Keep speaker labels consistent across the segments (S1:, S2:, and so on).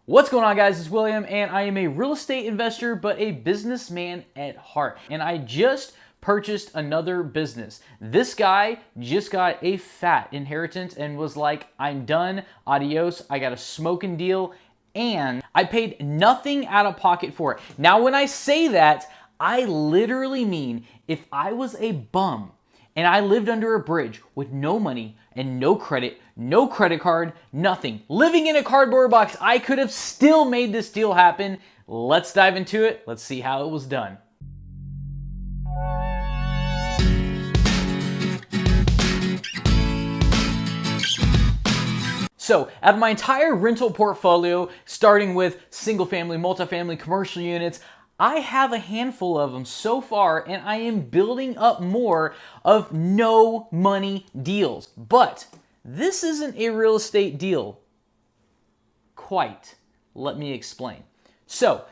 S1: What's going on, guys? It's William, and I am a real estate investor, but a businessman at heart. And I just purchased another business. This guy just got a fat inheritance and was like, I'm done, adios, I got a smoking deal, and I paid nothing out of pocket for it. Now, when I say that, I literally mean if I was a bum and I lived under a bridge with no money and no credit card, nothing, living in a cardboard box, I could have still made this deal happen. Let's dive into it. Let's see how it was done. So, out of my entire rental portfolio, starting with single family, multifamily, commercial units, I have a handful of them so far, and I am building up more of no money deals. But this isn't a real estate deal. Quite. Let me explain. So,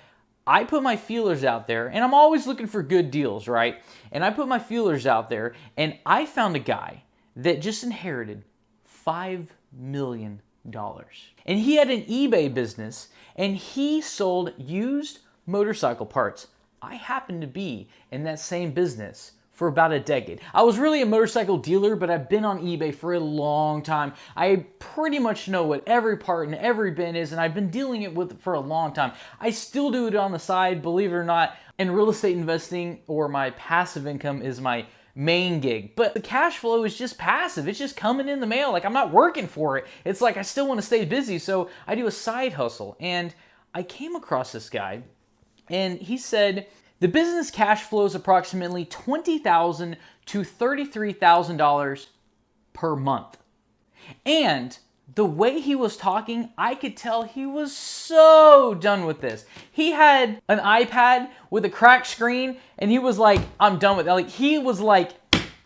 S1: I put my feelers out there, and I'm always looking for good deals, right? And I put my feelers out there, and I found a guy that just inherited $5 million. And he had an eBay business, and he sold used motorcycle parts. I happened to be in that same business for about a decade. I was really a motorcycle dealer, but I've been on eBay for a long time. I pretty much know what every part and every bin is, and I've been dealing it with for a long time. I still do it on the side, believe it or not, and real estate investing or my passive income is my main gig. But the cash flow is just passive. It's just coming in the mail. Like, I'm not working for it. It's like I still want to stay busy, so I do a side hustle. And I came across this guy, and he said the business cash flows approximately $20,000 to $33,000 per month. And the way he was talking, I could tell he was so done with this. He had an iPad with a cracked screen, and he was like, I'm done with it. Like, he was like,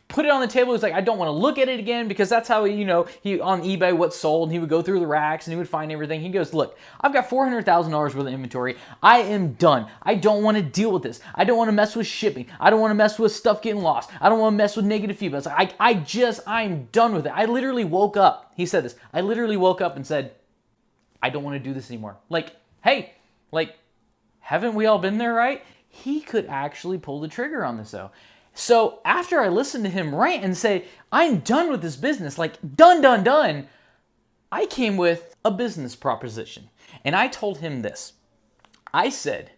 S1: put it on the table. He was like, I don't want to look at it again, because that's how, he on eBay, what's sold, and he would go through the racks and he would find everything. He goes, look, I've got $400,000 worth of inventory. I am done. I don't want to deal with this. I don't want to mess with shipping. I don't want to mess with stuff getting lost. I don't want to mess with negative feedback. I'm done with it. I literally woke up. He said this. I literally woke up and said, I don't want to do this anymore. Like, hey, like, haven't we all been there, right? He could actually pull the trigger on this, though. So after I listened to him rant and say, I'm done with this business, like done, I came with a business proposition. And I told him this. I said,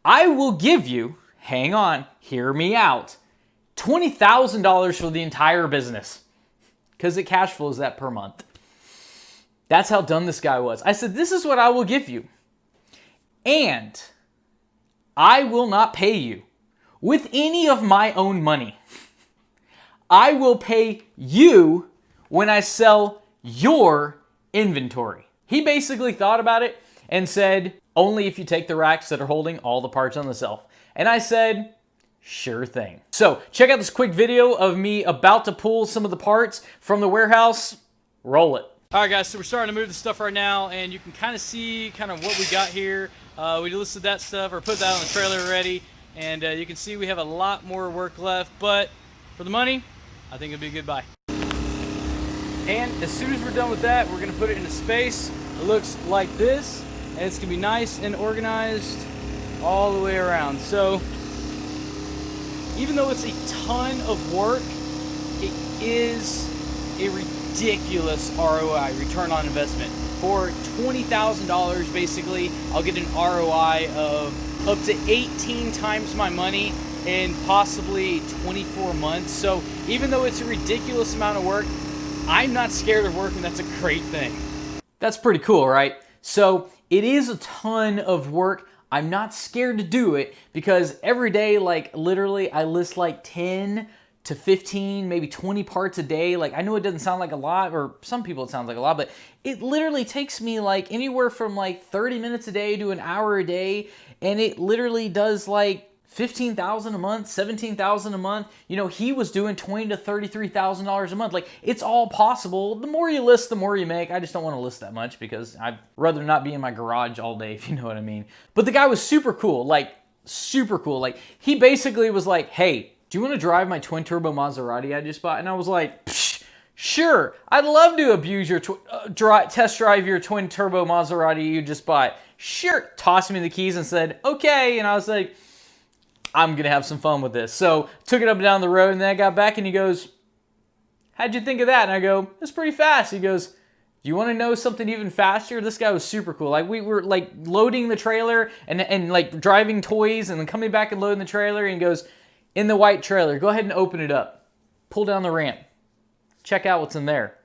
S1: I will give you, hang on, hear me out, $20,000 for the entire business. Because it cash flows that per month. That's how done this guy was. I said, this is what I will give you. And I will not pay you with any of my own money. I will pay you when I sell your inventory. He basically thought about it and said, only if you take the racks that are holding all the parts on the shelf. And I said, sure thing. So check out this quick video of me about to pull some of the parts from the warehouse. Roll it. All right, guys, so we're starting to move the stuff right now, and you can kind of see kind of what we got here. We listed that stuff, or put that on the trailer already. And you can see we have a lot more work left, but for the money, I think it'll be a good buy. And as soon as we're done with that, we're gonna put it into space. It looks like this, and it's gonna be nice and organized all the way around. So even though it's a ton of work, it is a ridiculous ROI, return on investment. For $20,000 basically, I'll get an ROI of up to 18 times my money in possibly 24 months. So even though it's a ridiculous amount of work, I'm not scared of work, and that's a great thing. That's pretty cool, right? So it is a ton of work. I'm not scared to do it, because every day, like literally, I list like 10 to 15, maybe 20 parts a day. Like, I know it doesn't sound like a lot, or some people it sounds like a lot, but it literally takes me like anywhere from like 30 minutes a day to an hour a day. And it literally does like $15,000 a month, $17,000 a month. You know, he was doing $20,000 to $33,000 a month. Like, it's all possible. The more you list, the more you make. I just don't want to list that much, because I'd rather not be in my garage all day, if you know what I mean. But the guy was super cool, like super cool. Like, he basically was like, hey, do you want to drive my twin turbo Maserati I just bought? And I was like, psh, Sure, I'd love to abuse your test drive your twin turbo Maserati you just bought. Sure. Tossed me the keys and said, okay. And I was like, I'm going to have some fun with this. So took it up and down the road, and then I got back and he goes, how'd you think of that? And I go, it's pretty fast. He goes, do you want to know something even faster? This guy was super cool. Like, we were like loading the trailer and like driving toys and then coming back and loading the trailer. And he goes, in the white trailer, go ahead and open it up. Pull down the ramp. Check out what's in there.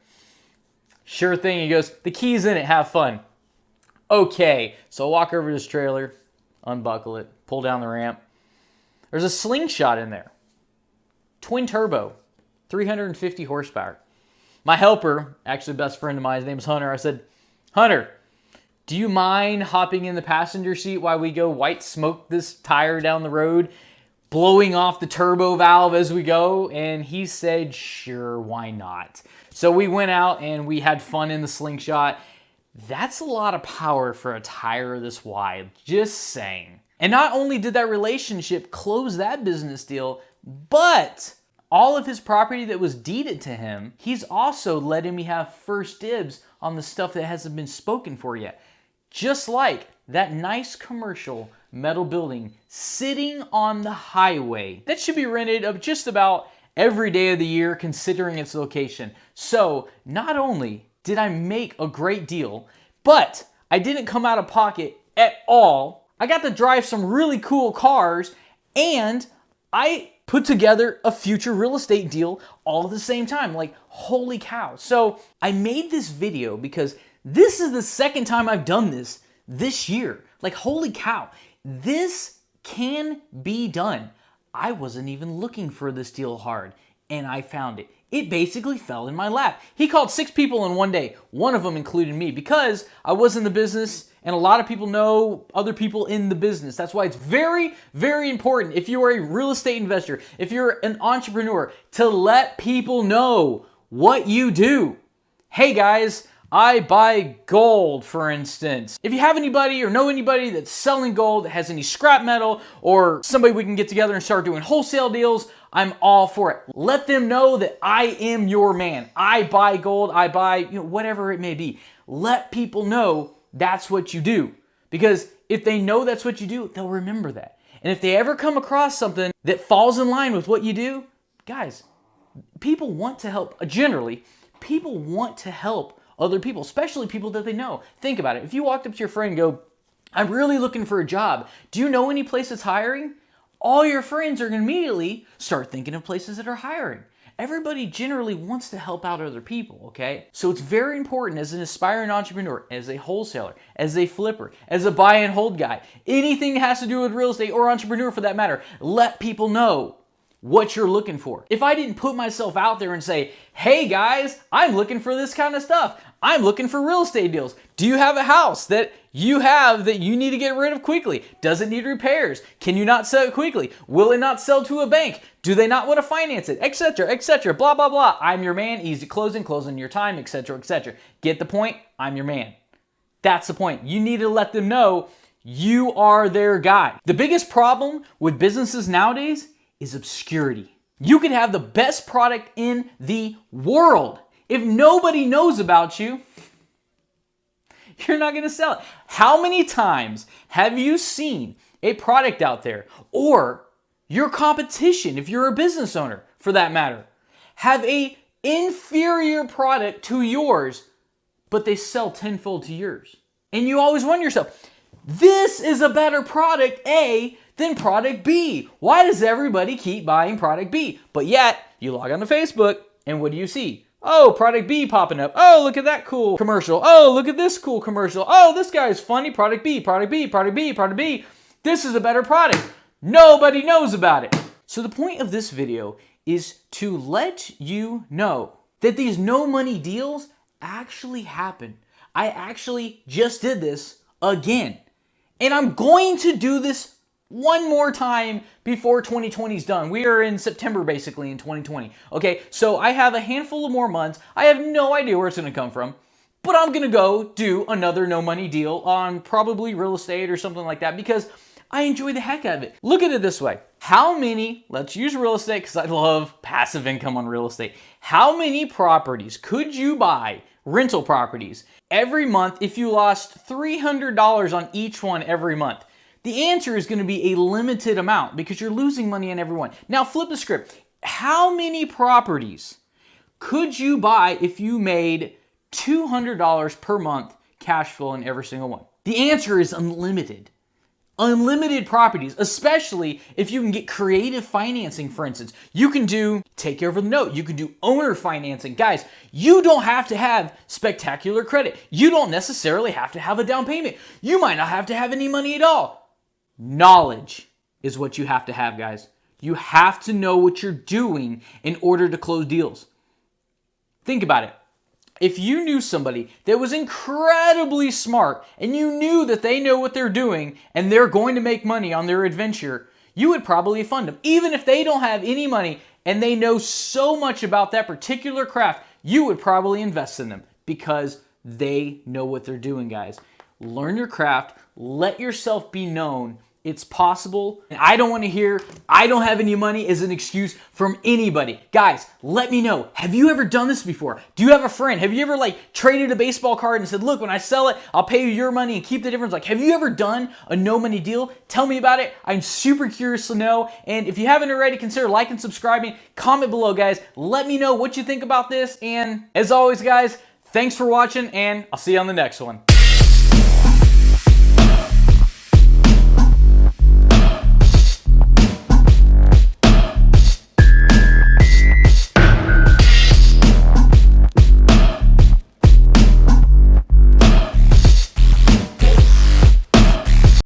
S1: Sure thing. He goes, the key's in it. Have fun. Okay. So I walk over to this trailer, unbuckle it, pull down the ramp. There's a slingshot in there. Twin turbo, 350 horsepower. My helper, actually best friend of mine, his name is Hunter. I said, Hunter, do you mind hopping in the passenger seat while we go white smoke this tire down the road, blowing off the turbo valve as we go? And he said, sure, why not? So we went out and we had fun in the slingshot. That's a lot of power for a tire this wide, just saying. And not only did that relationship close that business deal, but all of his property that was deeded to him, he's also letting me have first dibs on the stuff that hasn't been spoken for yet. Just like that nice commercial metal building sitting on the highway that should be rented of just about every day of the year considering its location. So not only did I make a great deal, but I didn't come out of pocket at all. I got to drive some really cool cars, and I put together a future real estate deal all at the same time. Like, holy cow. So I made this video because this is the second time I've done this year. Like, holy cow. This can be done. I wasn't even looking for this deal hard, and I found it. It basically fell in my lap. He called 6 people in one day. One of them included me because I was in the business and a lot of people know other people in the business. That's why it's very, very important if you are a real estate investor, if you're an entrepreneur, to let people know what you do. Hey guys, I buy gold, for instance. If you have anybody or know anybody that's selling gold, that has any scrap metal, or somebody we can get together and start doing wholesale deals, I'm all for it. Let them know that I am your man. I buy gold, I buy, whatever it may be. Let people know that's what you do. Because if they know that's what you do, they'll remember that. And if they ever come across something that falls in line with what you do, guys, people want to help. Generally, people want to help other people, especially people that they know. Think about it. If you walked up to your friend and go, I'm really looking for a job. Do you know any place that's hiring? All your friends are going to immediately start thinking of places that are hiring. Everybody generally wants to help out other people, okay? So it's very important as an aspiring entrepreneur, as a wholesaler, as a flipper, as a buy and hold guy, anything that has to do with real estate or entrepreneur for that matter, let people know what you're looking for. If I didn't put myself out there and say, hey guys, I'm looking for this kind of stuff. I'm looking for real estate deals. Do you have a house that you have that you need to get rid of quickly? Does it need repairs? Can you not sell it quickly? Will it not sell to a bank? Do they not want to finance it? Etc., blah, blah, blah. I'm your man, easy closing your time, etc. Get the point? I'm your man. That's the point. You need to let them know you are their guy. The biggest problem with businesses nowadays is obscurity. You could have the best product in the world. If nobody knows about you, you're not going to sell it. How many times have you seen a product out there, or your competition, if you're a business owner for that matter, have a inferior product to yours, but they sell tenfold to yours? And you always wonder yourself, this is a better product A than product B. Why does everybody keep buying product B? But yet, you log on to Facebook, and what do you see? Oh, product B popping up. Oh, look at that cool commercial. Oh, look at this cool commercial. Oh, this guy's funny. Product B, product B, product B, product B. This is a better product. Nobody knows about it. So the point of this video is to let you know that these no money deals actually happen. I actually just did this again. And I'm going to do this one more time before 2020 is done. We are in September basically in 2020. Okay, so I have a handful of more months. I have no idea where it's going to come from, but I'm going to go do another no money deal on probably real estate or something like that because I enjoy the heck out of it. Look at it this way. How many, let's use real estate because I love passive income on real estate. How many properties could you buy rental properties. Every month, if you lost $300 on each one every month, the answer is going to be a limited amount because you're losing money on every one. Now flip the script. How many properties could you buy if you made $200 per month cash flow in every single one? The answer is unlimited. Unlimited properties, especially if you can get creative financing, for instance. You can do take over the note. You can do owner financing. Guys, you don't have to have spectacular credit. You don't necessarily have to have a down payment. You might not have to have any money at all. Knowledge is what you have to have, guys. You have to know what you're doing in order to close deals. Think about it. If you knew somebody that was incredibly smart and you knew that they know what they're doing and they're going to make money on their adventure, you would probably fund them. Even if they don't have any money and they know so much about that particular craft, you would probably invest in them because they know what they're doing, guys. Learn your craft. Let yourself be known. It's possible. And I don't want to hear, I don't have any money as an excuse from anybody. Guys, let me know. Have you ever done this before? Do you have a friend? Have you ever traded a baseball card and said, look, when I sell it, I'll pay you your money and keep the difference? Have you ever done a no money deal? Tell me about it. I'm super curious to know. And if you haven't already, consider liking and subscribing. Comment below, guys. Let me know what you think about this. And as always, guys, thanks for watching and I'll see you on the next one.